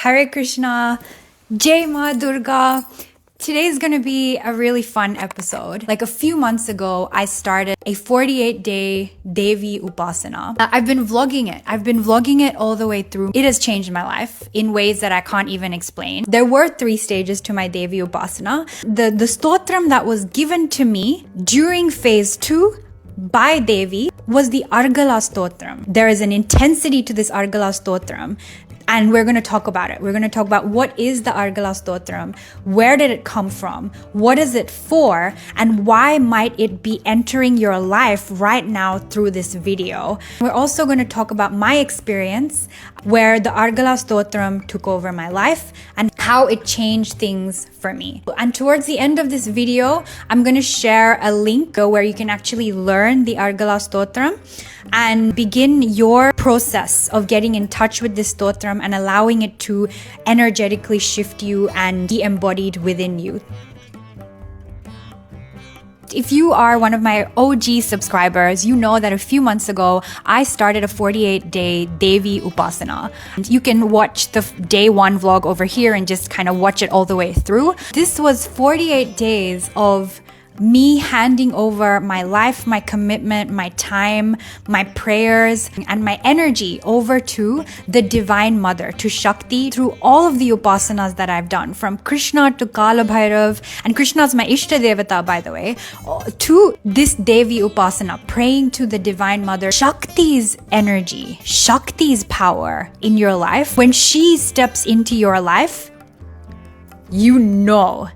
Hare Krishna, Jai Ma Durga. Today is going to be a really fun episode. Like a few months ago, I started a 48-day Devi Upasana. I've been vlogging it all the way through. It has changed my life in ways that I can't even explain. There were 3 stages to my Devi Upasana. The Stotram that was given to me during phase 2 by Devi was the Argala Stotram. There is an intensity to this Argala Stotram, and we're going to talk about it. We're going to talk about what is the Argala Stotram, where did it come from, what is it for, and why might it be entering your life right now through this video. We're also going to talk about my experience where the Argala Stotram took over my life and how it changed things for me. And towards the end of this video, I'm going to share a link where you can actually learn the Argala Stotram and begin your process of getting in touch with this Stotram and allowing it to energetically shift you and be embodied within you. If you are one of my OG subscribers, you know that a few months ago, I started a 48-day Devi Upasana. You can watch the day 1 vlog over here and just kind of watch it all the way through. This was 48 days of me handing over my life, my commitment, my time, my prayers, and my energy over to the Divine Mother, to Shakti, through all of the Upasanas that I've done, from Krishna to Kala Bhairav, and Krishna is my Ishta Devata, by the way, to this Devi Upasana, praying to the Divine Mother, Shakti's energy, Shakti's power in your life. When she steps into your life, you know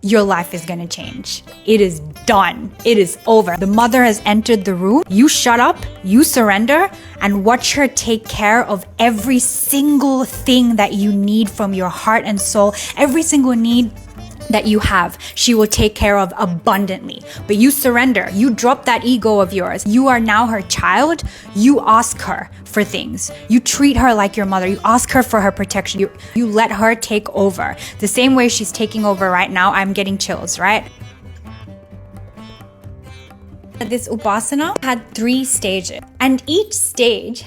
your life is going to change. It is done. It is over. The mother has entered the room. You shut up, you surrender, and watch her take care of every single thing that you need from your heart and soul, every single need that you have, she will take care of abundantly. But you surrender, you drop that ego of yours. You are now her child. You ask her for things. You treat her like your mother. You ask her for her protection. You let her take over. The same way she's taking over right now. I'm getting chills, right? This Upasana had 3 stages, and each stage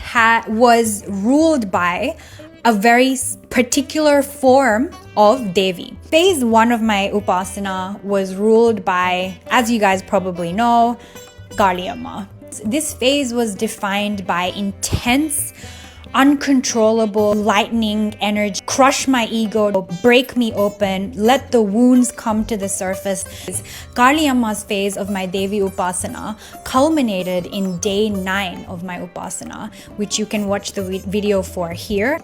was ruled by a very particular form of Devi. Phase 1 of my Upasana was ruled by, as you guys probably know, Kali Amma. This phase was defined by intense, uncontrollable, lightning energy, crush my ego, break me open, let the wounds come to the surface. Kali Amma's phase of my Devi Upasana culminated in day 9 of my Upasana, which you can watch the video for here.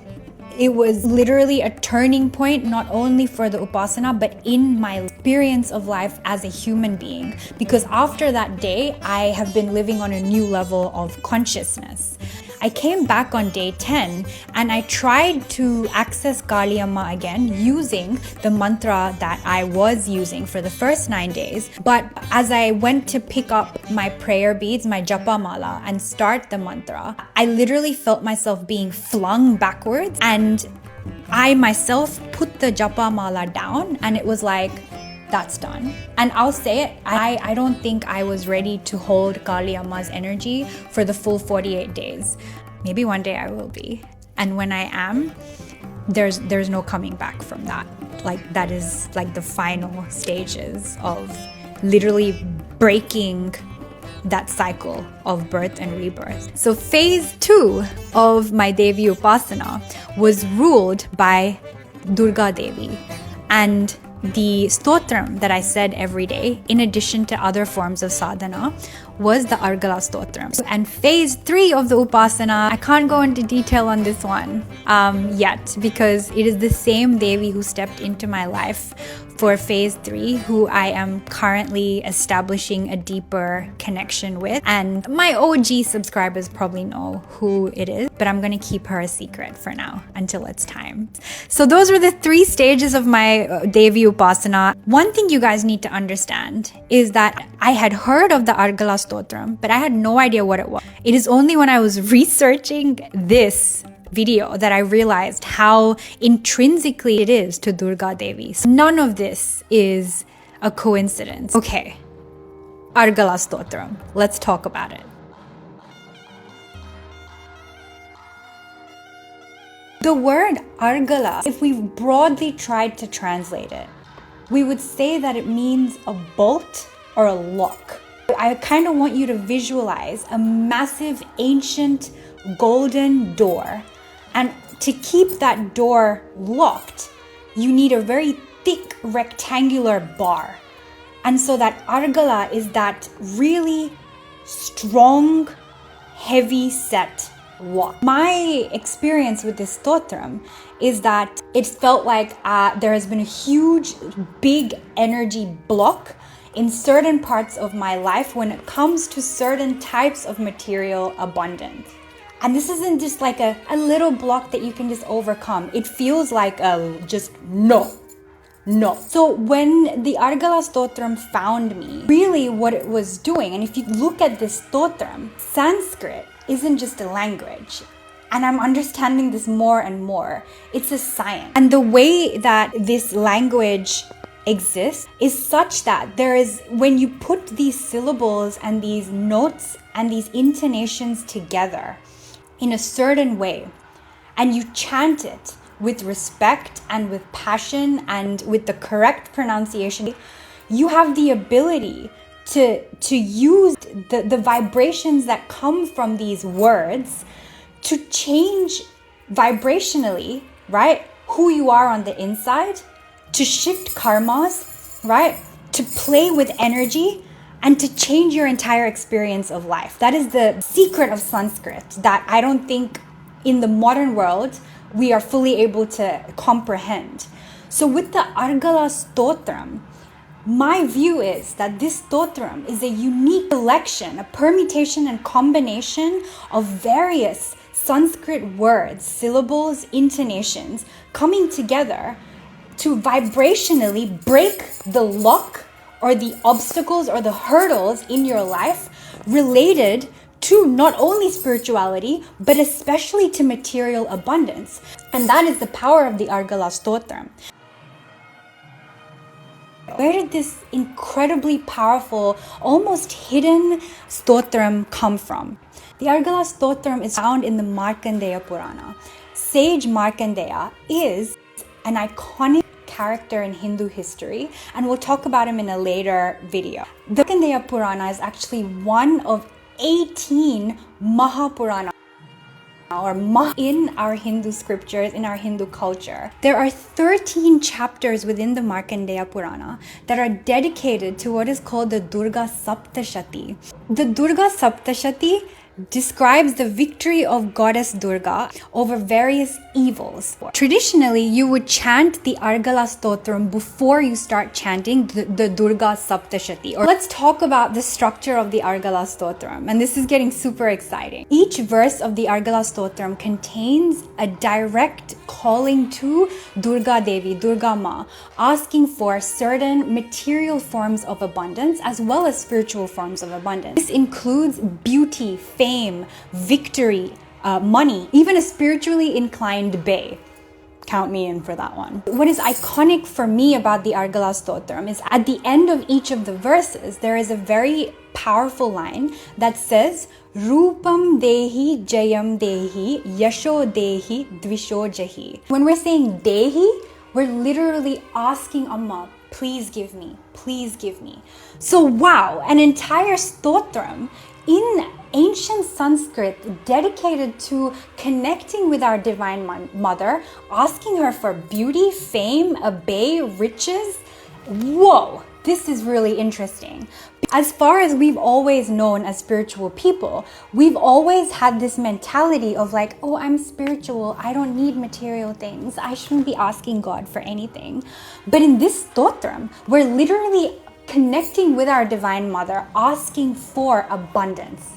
It was literally a turning point, not only for the Upasana, but in my experience of life as a human being. Because after that day, I have been living on a new level of consciousness. I came back on day 10 and I tried to access Kali Amma again using the mantra that I was using for the first 9 days. But as I went to pick up my prayer beads, my japa mala, and start the mantra, I literally felt myself being flung backwards, and I myself put the japa mala down, and it was like, that's done. And I'll say it, I don't think I was ready to hold Kali Amma's energy for the full 48 days. Maybe one day I will be. And when I am, there's no coming back from that. Like, that is like the final stages of literally breaking that cycle of birth and rebirth. So phase 2 of my Devi Upasana was ruled by Durga Devi, and the Stotram that I said every day, in addition to other forms of sadhana, was the Argala Stotram. And phase 3 of the Upasana, I can't go into detail on this one yet, because it is the same Devi who stepped into my life for phase 3, who I am currently establishing a deeper connection with. And my OG subscribers probably know who it is, but I'm going to keep her a secret for now until it's time. So those were the 3 stages of my Devi Upasana. One thing you guys need to understand is that I had heard of the Argala Stotram, but I had no idea what it was. It is only when I was researching this video that I realized how intrinsically it is to Durga Devi. So none of this is a coincidence. Okay, Argala Stotram. Let's talk about it. The word Argala, if we broadly tried to translate it, we would say that it means a bolt or a lock. I kind of want you to visualize a massive ancient golden door, and to keep that door locked, you need a very thick rectangular bar. And so that Argala is that really strong, heavy set lock. My experience with this stotram is that it felt like there has been a huge, big energy block in certain parts of my life when it comes to certain types of material abundance. And this isn't just like a little block that you can just overcome. It feels like just no. So when the Argala Stotram found me, really what it was doing, and if you look at this stotram, Sanskrit isn't just a language. And I'm understanding this more and more. It's a science. And the way that this language exists is such that there is, when you put these syllables and these notes and these intonations together in a certain way, and you chant it with respect and with passion and with the correct pronunciation, you have the ability to use the vibrations that come from these words to change vibrationally, right, who you are on the inside, to shift karmas, right, to play with energy, and to change your entire experience of life. That is the secret of Sanskrit that I don't think in the modern world we are fully able to comprehend. So with the Argala Stotram, my view is that this stotram is a unique collection, a permutation and combination of various Sanskrit words, syllables, intonations coming together to vibrationally break the lock or the obstacles or the hurdles in your life related to not only spirituality, but especially to material abundance. And that is the power of the Argala Stotram. Where did this incredibly powerful, almost hidden stotram come from? The Argala Stotram is found in the Markandeya Purana. Sage Markandeya is an iconic character in Hindu history, and we'll talk about him in a later video. The Markandeya Purana is actually one of 18 Mahapurana in our Hindu scriptures, in our Hindu culture. There are 13 chapters within the Markandeya Purana that are dedicated to what is called the Durga Saptashati. The Durga Saptashati describes the victory of goddess Durga over various evils. Traditionally, you would chant the Argala Stotram before you start chanting the Durga Saptashati. Or let's talk about the structure of the Argala Stotram. And this is getting super exciting. Each verse of the Argala Stotram contains a direct calling to Durga Devi, Durga Ma, asking for certain material forms of abundance as well as spiritual forms of abundance. This includes beauty, fame, victory, money, even a spiritually inclined bay. Count me in for that one. What is iconic for me about the Argala Stotram is at the end of each of the verses, there is a very powerful line that says, Rupam Dehi Jayam Dehi Yasho Dehi Dvisho Jahi. When we're saying Dehi, we're literally asking Amma, please give me, please give me. So wow, an entire stotram in ancient Sanskrit dedicated to connecting with our Divine Mother, asking her for beauty, fame, obey, riches. Whoa, this is really interesting. As far as we've always known as spiritual people, we've always had this mentality of like, oh, I'm spiritual, I don't need material things, I shouldn't be asking God for anything. But in this stotram, we're literally connecting with our Divine Mother, asking for abundance.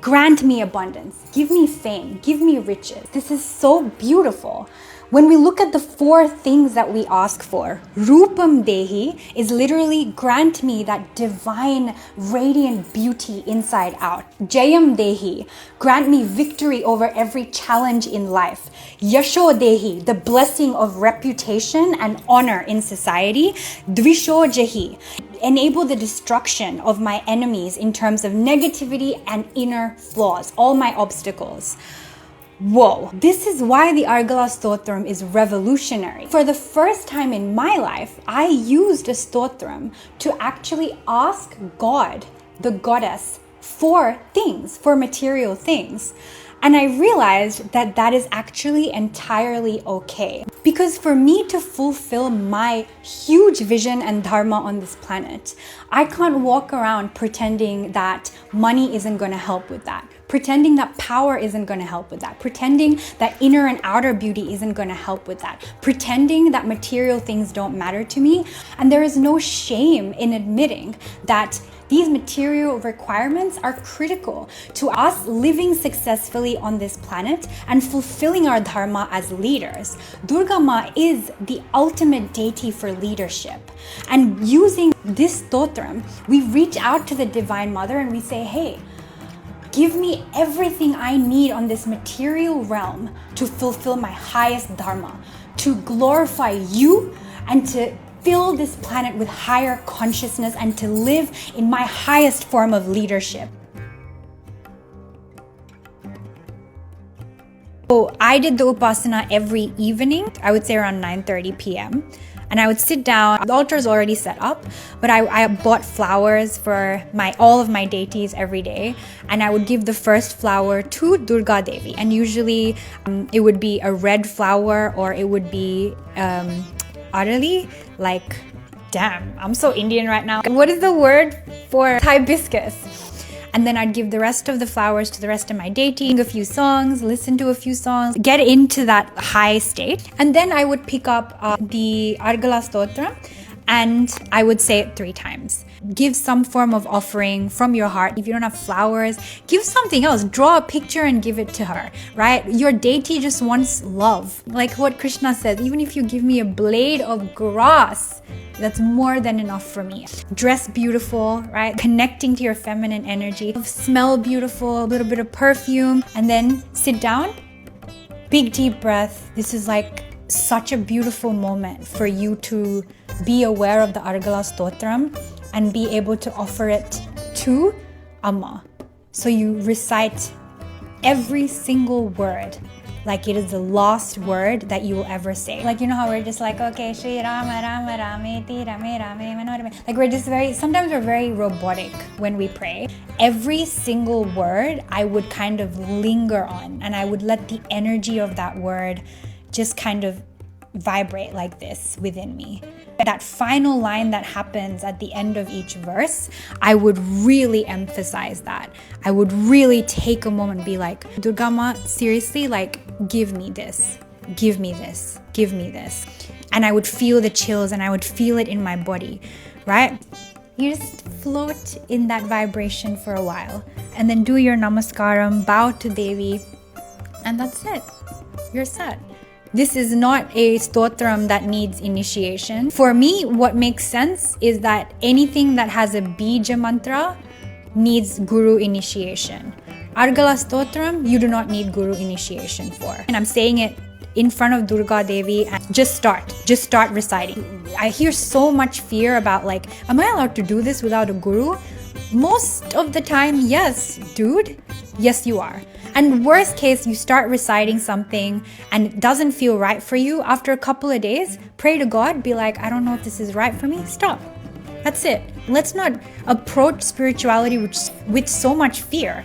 Grant me abundance, give me fame, give me riches. This is so beautiful. When we look at the 4 things that we ask for, Rupam Dehi is literally grant me that divine, radiant beauty inside out. Jayam Dehi, grant me victory over every challenge in life. Yasho Dehi, the blessing of reputation and honor in society. Dvisho Jahi, enable the destruction of my enemies in terms of negativity and inner flaws, all my obstacles. whoa, this is why the Argala Stotram is revolutionary. For the first time in my life, I used a stotram to actually ask God, the goddess, for things, for material things. And I realized that that is actually entirely okay. Because for me to fulfill my huge vision and dharma on this planet, I can't walk around pretending that money isn't going to help with that. Pretending that power isn't going to help with that. Pretending that inner and outer beauty isn't going to help with that. Pretending that material things don't matter to me. And there is no shame in admitting that these material requirements are critical to us living successfully on this planet and fulfilling our dharma as leaders. Durga Ma is the ultimate deity for leadership. And using this stotram, we reach out to the Divine Mother and we say, hey, give me everything I need on this material realm to fulfill my highest dharma, to glorify you and to fill this planet with higher consciousness and to live in my highest form of leadership. So I did the Upasana every evening, I would say around 9:30 p.m. And I would sit down, the altar is already set up, but I bought flowers for all of my deities every day. And I would give the first flower to Durga Devi. And usually it would be a red flower or it would be Arali, like, damn, I'm so Indian right now. What is the word for hibiscus? And then I'd give the rest of the flowers to the rest of my deity, sing a few songs, listen to a few songs, get into that high state. And then I would pick up the Argala Stotram and I would say it 3 times. Give some form of offering from your heart. If you don't have flowers, give something else. Draw a picture and give it to her, right? Your deity just wants love. Like what Krishna says, even if you give me a blade of grass, that's more than enough for me. Dress beautiful, right? Connecting to your feminine energy. Smell beautiful, a little bit of perfume, and then sit down. Big deep breath. This is like such a beautiful moment for you to be aware of the Argala Stotram and be able to offer it to Amma. So you recite every single word like it is the last word that you will ever say. Like, you know how we're just like, okay, Shri Rama Rama Rameti Rame Rame Manorame. Like we're just sometimes we're very robotic when we pray. Every single word I would kind of linger on and I would let the energy of that word just kind of vibrate like this within me. That final line that happens at the end of each verse, I would really emphasize that. I would really take a moment and be like, Durga Ma, seriously, like, give me this, give me this, give me this. And I would feel the chills and I would feel it in my body, right? You just float in that vibration for a while and then do your namaskaram, bow to Devi, and that's it. You're set. This is not a stotram that needs initiation. For me, what makes sense is that anything that has a bija mantra needs guru initiation. Argala Stotram, you do not need guru initiation for. And I'm saying it in front of Durga Devi and just start reciting. I hear so much fear about like, am I allowed to do this without a guru? Most of the time, yes, dude. Yes, you are. And worst case, you start reciting something and it doesn't feel right for you. After a couple of days, pray to God, be like, I don't know if this is right for me. Stop. That's it. Let's not approach spirituality with so much fear.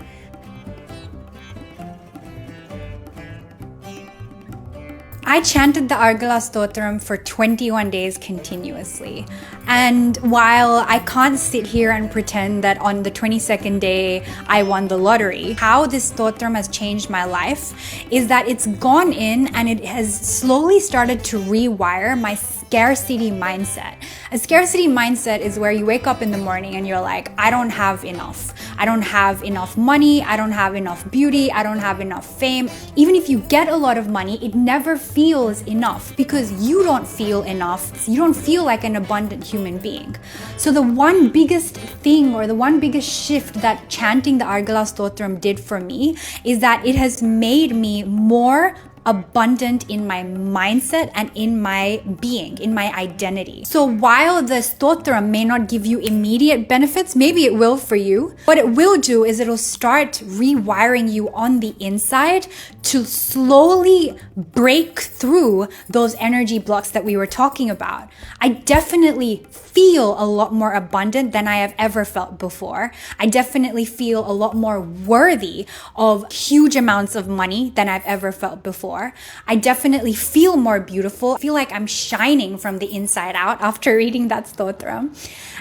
I chanted the Argala Stotram for 21 days continuously. And while I can't sit here and pretend that on the 22nd day I won the lottery, how this Stotram has changed my life is that it's gone in and it has slowly started to rewire my scarcity mindset. A scarcity mindset is where you wake up in the morning and you're like, I don't have enough. I don't have enough money. I don't have enough beauty. I don't have enough fame. Even if you get a lot of money, it never feels enough because you don't feel enough. You don't feel like an abundant human being. So the one biggest thing or the one biggest shift that chanting the Argala Stotram did for me is that it has made me more abundant in my mindset and in my being, in my identity. So while the stotram may not give you immediate benefits, maybe it will for you, what it will do is it'll start rewiring you on the inside to slowly break through those energy blocks that we were talking about. I definitely feel a lot more abundant than I have ever felt before. I definitely feel a lot more worthy of huge amounts of money than I've ever felt before. I definitely feel more beautiful. I feel like I'm shining from the inside out after reading that stotram.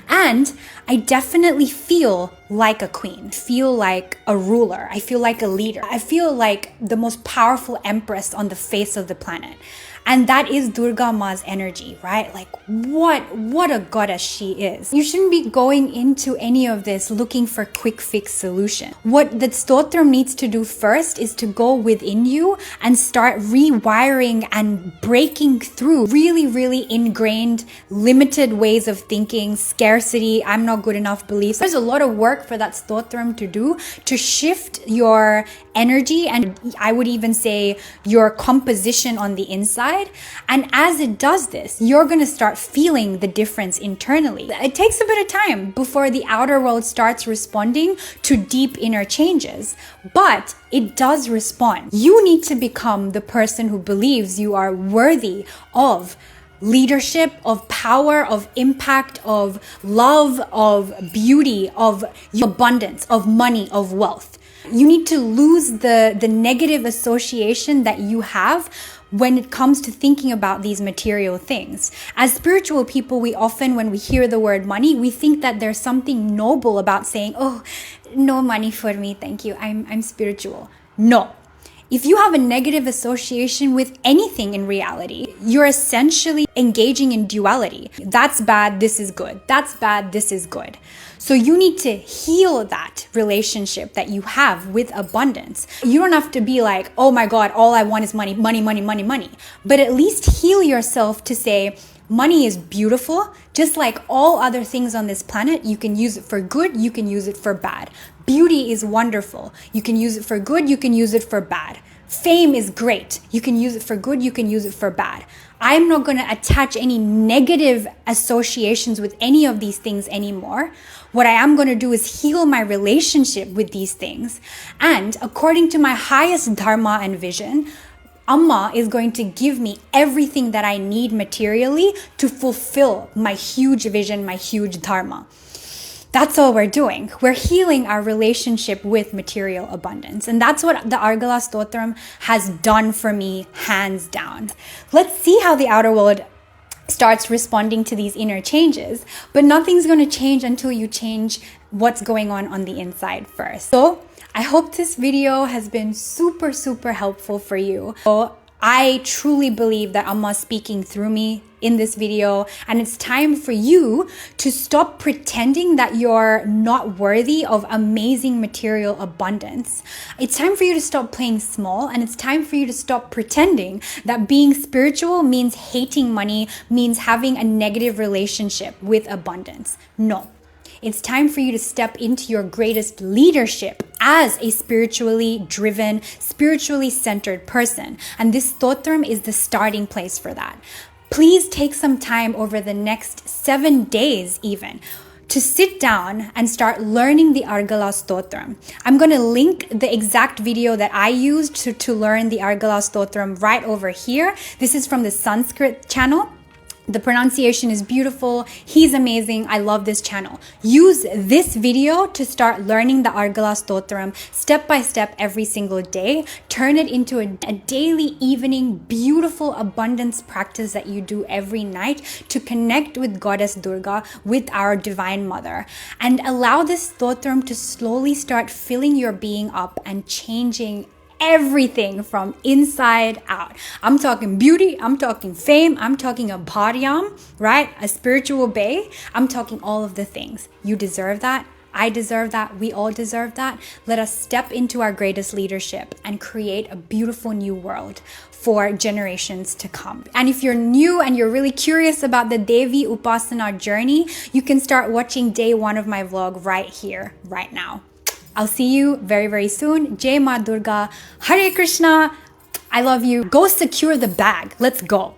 And I definitely feel like a queen, feel like a ruler. I feel like a leader. I feel like the most powerful empress on the face of the planet. And that is Durga Ma's energy, right? Like what a goddess she is. You shouldn't be going into any of this looking for quick fix solution. What the stotram needs to do first is to go within you and start rewiring and breaking through really ingrained, limited ways of thinking, scarcity, I'm not good enough beliefs. There's a lot of work for that stotram to do to shift your energy, and I would even say your composition on the inside. And as it does this, you're going to start feeling the difference internally. It takes a bit of time before the outer world starts responding to deep inner changes, but it does respond. You need to become the person who believes you are worthy of leadership, of power, of impact, of love, of beauty, of abundance, of money, of wealth. You need to lose the negative association that you have when it comes to thinking about these material things. As spiritual people, we often, when we hear the word money, we think that there's something noble about saying, oh, no money for me, thank you, I'm spiritual. No. If you have a negative association with anything in reality, you're essentially engaging in duality. That's bad, this is good. That's bad, this is good. So you need to heal that relationship that you have with abundance. You don't have to be like, oh my God, all I want is money, money, money, money, money. But at least heal yourself to say, money is beautiful. Just like all other things on this planet, you can use it for good, you can use it for bad. Beauty is wonderful. You can use it for good, you can use it for bad. Fame is great. You can use it for good, you can use it for bad. I'm not going to attach any negative associations with any of these things anymore. What I am going to do is heal my relationship with these things. And according to my highest dharma and vision, Amma is going to give me everything that I need materially to fulfill my huge vision, my huge dharma. That's all we're doing. We're healing our relationship with material abundance. And that's what the Argala Stotram has done for me, hands down. Let's see how the outer world starts responding to these inner changes. But nothing's going to change until you change what's going on the inside first. So I hope this video has been super helpful for you. So I truly believe that Amma is speaking through me in this video, and it's time for you to stop pretending that you're not worthy of amazing material abundance. It's time for you to stop playing small, and it's time for you to stop pretending that being spiritual means hating money, means having a negative relationship with abundance. No. It's time for you to step into your greatest leadership as a spiritually driven, spiritually centered person. And this stotram is the starting place for that. Please take some time over the next 7 days even to sit down and start learning the Argala Stotram. I'm going to link the exact video that I used to learn the Argala Stotram right over here. This is from the Sanskrit channel. The pronunciation is beautiful. He's amazing. I love this channel. Use this video to start learning the Argala Stotram step by step every single day. Turn it into a daily, evening, beautiful abundance practice that you do every night to connect with Goddess Durga, with our Divine Mother. And allow this Stotram to slowly start filling your being up and changing everything from inside out. I'm talking beauty, I'm talking fame, I'm talking a bharyam, right? A spiritual bay. I'm talking all of the things. You deserve that. I deserve that. We all deserve that. Let us step into our greatest leadership and create a beautiful new world for generations to come. And if you're new and you're really curious about the Devi Upasana journey, you can start watching day 1 of my vlog right here, right now. I'll see you very soon. Jai Ma Durga. Hare Krishna. I love you. Go secure the bag. Let's go.